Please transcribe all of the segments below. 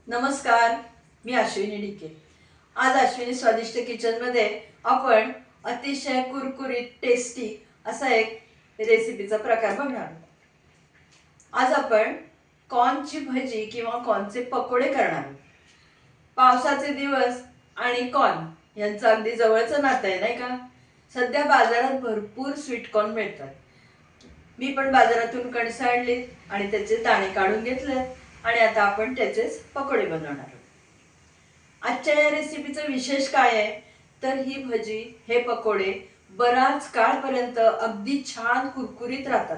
नमस्कार, मी अश्विनी डिके। आज अश्विनी स्वादिष्ट किचनमध्ये आपण अतिशय कुरकुरीत टेस्टी असा एक रेसिपीचा प्रकार बघणार आहोत। आज आपण कॉर्नची भजी किंवा कॉर्नचे पकोडे करणार आहोत। पावसाचे दिवस आणि कॉर्न यांचं अगदी जवळचं नातं आहे, नाही का? सध्या बाजारात भरपूर स्वीट कॉर्न मिळतात। मी पण बाजारातून कणसं आणली आणि त्याचे दाणे काढून घेतले आणि आता आपण त्याचेच पकोडे बनवणार आहोत। आजच्या या रेसिपीचं विशेष काय आहे तर ही भजी हे पकोडे बराच काळपर्यंत अगदी छान कुरकुरीत राहतात,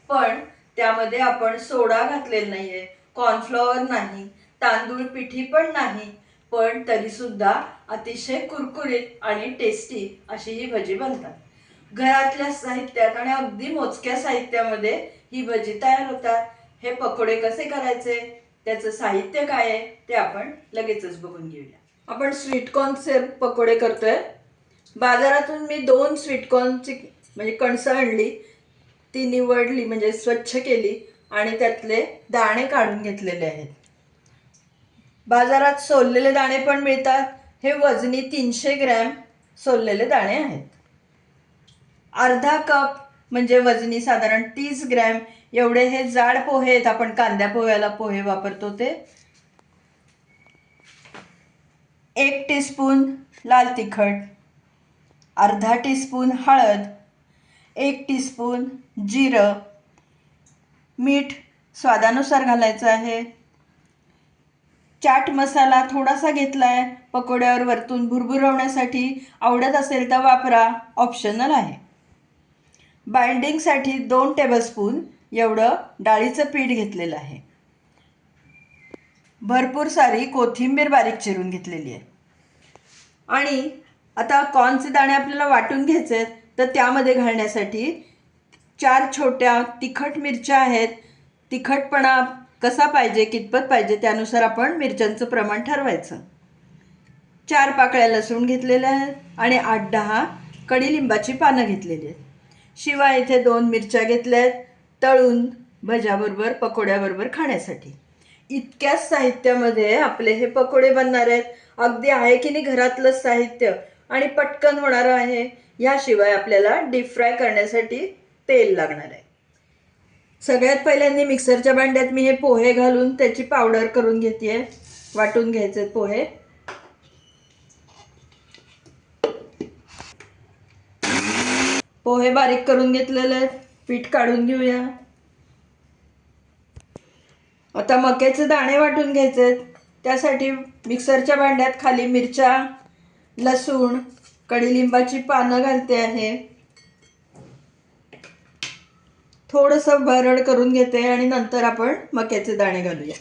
पण त्यामध्ये आपण सोडा घातलेला नाहीये, कॉर्नफ्लॉवर नाही, तांदूळ पिठी पण नाही, पण तरी सुद्धा अतिशय कुरकुरीत आणि टेस्टी अशी ही भजी बनतात। घरातल्या साहित्यात आणि अगदी मोजक्या साहित्यामध्ये ही भजी तयार होतात। हे पकोडे कसे करायचे, त्याचं साहित्य काय आहे ते आपण लगेचच बघून घेऊया। आपण स्वीट कॉर्नचे पकोडे करतोय। बाजारातून मी 2 स्वीट कॉर्नची म्हणजे कणसं आणली, ती निवडली म्हणजे स्वच्छ केली आणि त्यातले दाणे काढून घेतलेले आहेत। बाजारात सोललेले दाणे पण मिळतात। हे वजनी 300 ग्रॅम सोललेले दाणे आहेत। अर्धा कप म्हणजे वजनी साधारण 30 ग्रॅम एवढे हे जाड पोहे आहेत, आपण कांद्या पोह्याला पोहे वापरतो ते। 1 टीस्पून लाल तिखट, अर्धा टीस्पून हळद, 1 टीस्पून जिरं, मीठ स्वादानुसार घालायचं आहे। चाट मसाला थोडासा घेतलाय पकोड्यावर वरतून भुरभुरवण्यासाठी, आवडत असेल तर वापरा, ऑप्शनल आहे। बाइंडिंगसाठी 2 टेबलस्पून एवढं डाळीचं पीठ घेतलेलं आहे। भरपूर सारी कोथिंबीर बारीक चिरून घेतलेली आहे। आणि आता कॉर्नचे दाणे आपल्याला वाटून घ्यायचे आहेत, तर त्यामध्ये घालण्यासाठी 4 छोट्या तिखट मिरच्या आहेत। तिखटपणा कसा पाहिजे, कितपत पाहिजे त्यानुसार आपण मिरच्यांचं प्रमाण ठरवायचं। 4 पाकळ्या लसूण घेतलेल्या आहेत आणि 8-10 कडीलिंबाची पानं घेतलेली आहेत। शिवाय इथे 2 मिरच्या घेतल्या आहेत तळून भज्याबरोबर पकोड्याबरोबर खाण्यासाठी। इतक्याच साहित्यामध्ये आपले हे पकोडे बनणार आहेत। अगदी आहे की नाही घरातलं साहित्य आणि पटकन होणार आहे। याशिवाय आपल्याला डीप फ्राय करण्यासाठी तेल लागणार आहे। सगळ्यात पहिल्यांदा मिक्सरच्या भांड्यात मी हे पोहे घालून त्याची पावडर करून घेतेय। वाटून घ्यायचे पोहे। पोहे बारीक करून घेतलेले आहेत, पीठ काढून घेऊया। आता मक्याचे दाणे वाटून घ्यायचे। त्यासाठी मिक्सरच्या भांड्यात खाली मिरच्या, लसूण, कडीलिंबाची पानं घालते आहे। थोडंसं भरड करून घेते आणि नंतर आपण मक्याचे दाणे घालूया।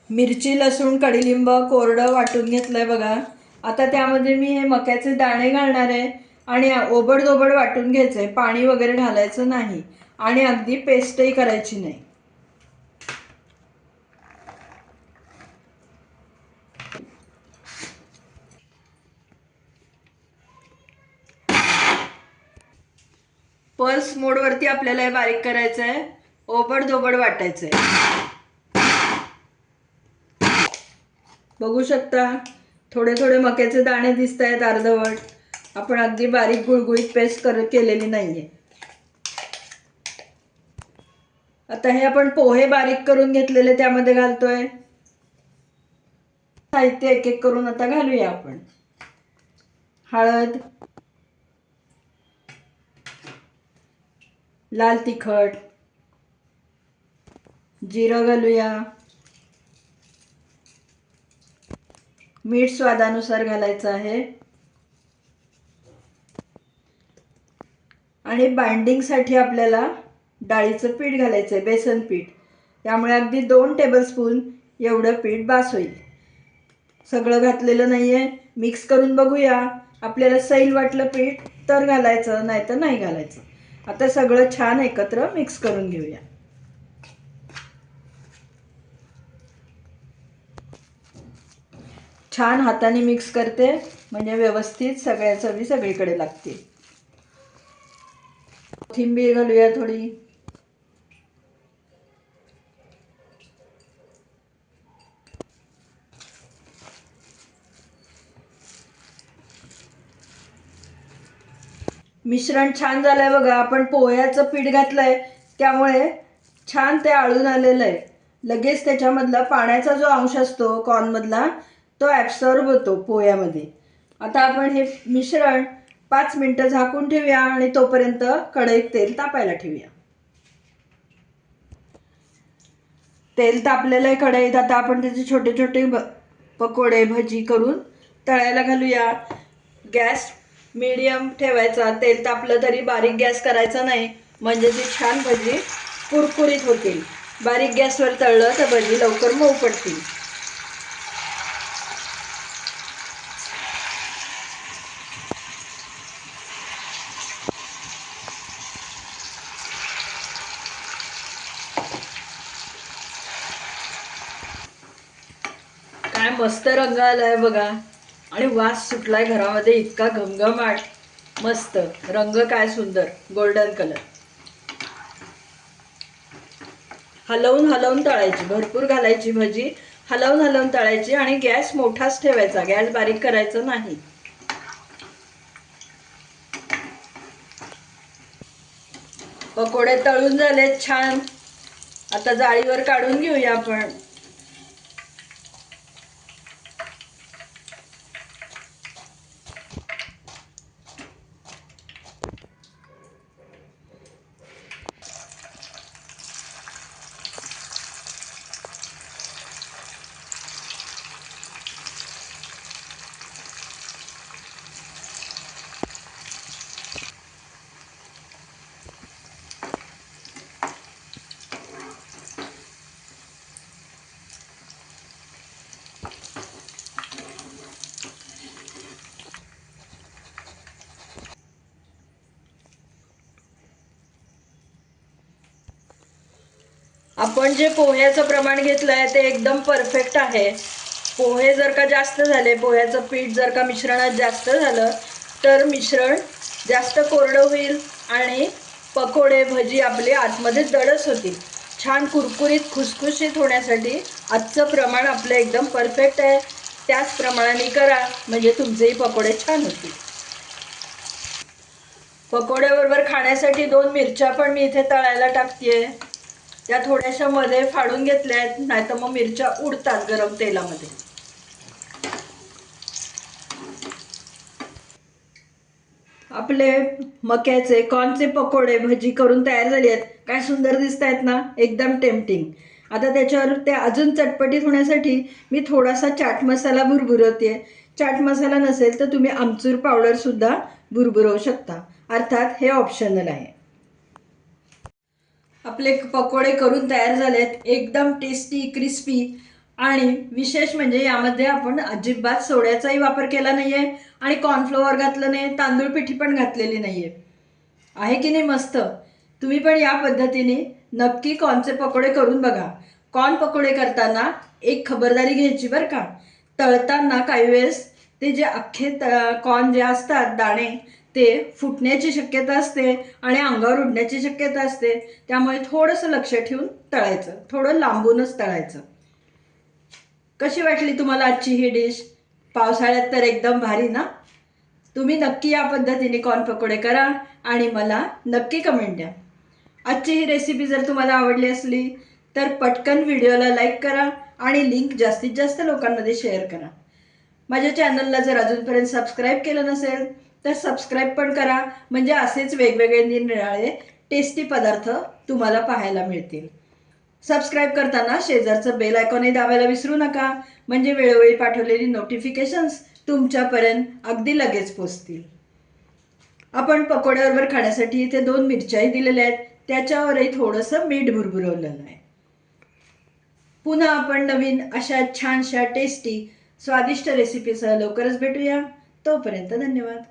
मिरची, लसूण, कडीलिंब कोरडं वाटून घेतलंय बघा। आता त्यामध्ये मी हे मक्याचे दाणे घालणार आहे आणि ओबडधोबड वाटून घ्यायचंय, पाणी वगैरे घालायचं नाही आणि अगदी पेस्टही करायची नाही। पल्स मोडवरती आपल्याला हे बारीक करायचं आहे, ओबडधोबड वाटायचंय। बघू शकता थोडे थोडे मक्याचे दाणे दिसत आहेत अर्धवट। आपण अगदी बारीक गुळगुळीत पेस्ट केलेली नाहीये। आता हे आपण पोहे बारीक करून घेतलेले त्यामध्ये घालतोय। साहित्य एक एक करून आता घालूया आपण। हळद, लाल तिखट, जिरं घालूया, मीठ स्वादानुसार घालायचं आहे आणि बाइंडिंगसाठी आपल्याला डाळीचं पीठ घालायचं आहे, बेसन पीठ। त्यामुळे अगदी 2 टेबलस्पून एवढं पीठ बास होईल। सगळं घातलेलं नाहीये, मिक्स करून बघूया। आपल्याला सैल वाटलं पीठ तर घालायचं, नाही तर नाही घालायचं। आता सगळं छान एकत्र मिक्स करून घेऊया। छान हाताने मिक्स करते म्हणजे व्यवस्थित सगळ्या चवी सगळीकडे लागतील। कोथिंबीर घालूया थोडी, मिश्रण छान झालंय बघा. आपण पोह्याचं पीठ घातलंय त्यामुळे छान ते आळून आलेलं आहे. लगेच त्याच्यामधला पाण्याचा जो अंश असतो कॉर्नमधला तो ॲब्सॉर्ब होतो पोह्यामध्ये. आता आपण हे मिश्रण 5 मिनिटं झाकून ठेवूया आणि तोपर्यंत कढईत तेल तापायला ठेवूया. तेल तापलेलं आहे कढईत. आता आपण त्याचे छोटे छोटे पकोडे भजी करून तळायला घालूया. गॅस मीडियम ठेवायचा. तेल तापलं तरी बारीक गॅस करायचा नाही, म्हणजे ती छान भजी कुरकुरीत होतील. बारीक गॅसवर तळलं तर भजी लवकर मऊ पडतील. काय मस्त रंग आलाय बघा आणि वास सुटलाय घरामध्ये इतका घमघमाट. मस्त रंग, काय सुंदर गोल्डन कलर. हलवून हलवून तळायची, भरपूर घालायची भजी, हलवून हलवून तळायची आणि गॅस मोठाच ठेवायचा, गॅस बारीक करायचा नाही. पकोडे तळून झाले छान. आता जाळीवर काढून घेऊया आपण. आपण जे पोह्याचं प्रमाण घेतलंय ते एकदम परफेक्ट आहे. पोहे जर का जास्त झाले, पोह्याचं पीठ जर का मिश्रणात जास्त झालं तर मिश्रण जास्त कोरडं होईल आणि पकोडे भजी आपली आतमध्ये दडस होतील. छान कुरकुरीत खुसखुशीत होण्यासाठी आजचं प्रमाण आपलं एकदम परफेक्ट आहे. त्याच प्रमाणाने करा, म्हणजे तुमचेही पकोडे छान होतील. पकोड्याबरोबर खाण्यासाठी 2 मिरच्या पण मी इथे तळायला टाकतेय. त्या थोड्याशा मध्ये फाडून घेतल्या आहेत, नाही तर मग मिरच्या उडतात गरम तेलामध्ये. आपले मक्याचे कॉर्नचे पकोडे भजी करून तयार झाली आहेत. काय सुंदर दिसत आहेत ना, एकदम टेम्पटिंग. आता त्याच्यावर ते अजून चटपटीत होण्यासाठी मी थोडासा चाट मसाला भुरभुरवते. चाट मसाला नसेल तर तुम्ही आमचूर पावडर सुद्धा भुरभुरवू शकता, अर्थात हे ऑप्शनल आहे. आपले पकोडे करून तयार झालेत, एकदम टेस्टी क्रिस्पी. आणि विशेष म्हणजे यामध्ये आपण अजिबात सोड्याचाही वापर केला नाहीये आणि कॉर्नफ्लोअर घातलं नाही, तांदूळ पिठी पण घातलेली नाहीये. आहे की नाही मस्त. तुम्ही पण या पद्धतीने नक्की कॉर्नचे पकोडे करून बघा. कॉर्न पकोडे करताना एक खबरदारी घ्यायची बरं का. तळताना काही वेळेस ते जे अख्खे कॉर्न जे असतात दाणे ते फुटण्याची शक्यता असते आणि अंगावर उडण्याची शक्यता असते. त्यामुळे थोडंसं लक्ष ठेवून तळायचं, थोडं लांबूनच तळायचं. कशी वाटली तुम्हाला आजची ही डिश? पावसाळ्यात तर एकदम भारी ना. तुम्ही नक्की या पद्धतीने कॉर्न पकोडे करा आणि मला नक्की कमेंट द्या. आजची ही रेसिपी जर तुम्हाला आवडली असली तर पटकन व्हिडिओला लाईक करा आणि लिंक जास्तीत जास्त लोकांमध्ये शेअर करा. माझ्या चॅनलला जर अजूनपर्यंत सबस्क्राईब केलं नसेल तर सबस्क्राईब पण करा, म्हणजे असेच वेगवेगळे निरनिराळे टेस्टी पदार्थ तुम्हाला पाहायला मिळतील. सबस्क्राईब करताना शेजारचं बेल आयकॉनही दाबायला विसरू नका, म्हणजे वेळोवेळी पाठवलेली नोटिफिकेशन्स तुमच्यापर्यंत अगदी लगेच पोहोचतील. आपण पकोड्याबरोबर खाण्यासाठी इथे 2 मिरच्याही दिलेल्या आहेत, त्याच्यावरही थोडंसं मीठ भुरभुरवलेलं आहे. पुन्हा आपण नवीन अशा छानशा टेस्टी स्वादिष्ट रेसिपीसह लवकरच भेटूया. तोपर्यंत धन्यवाद.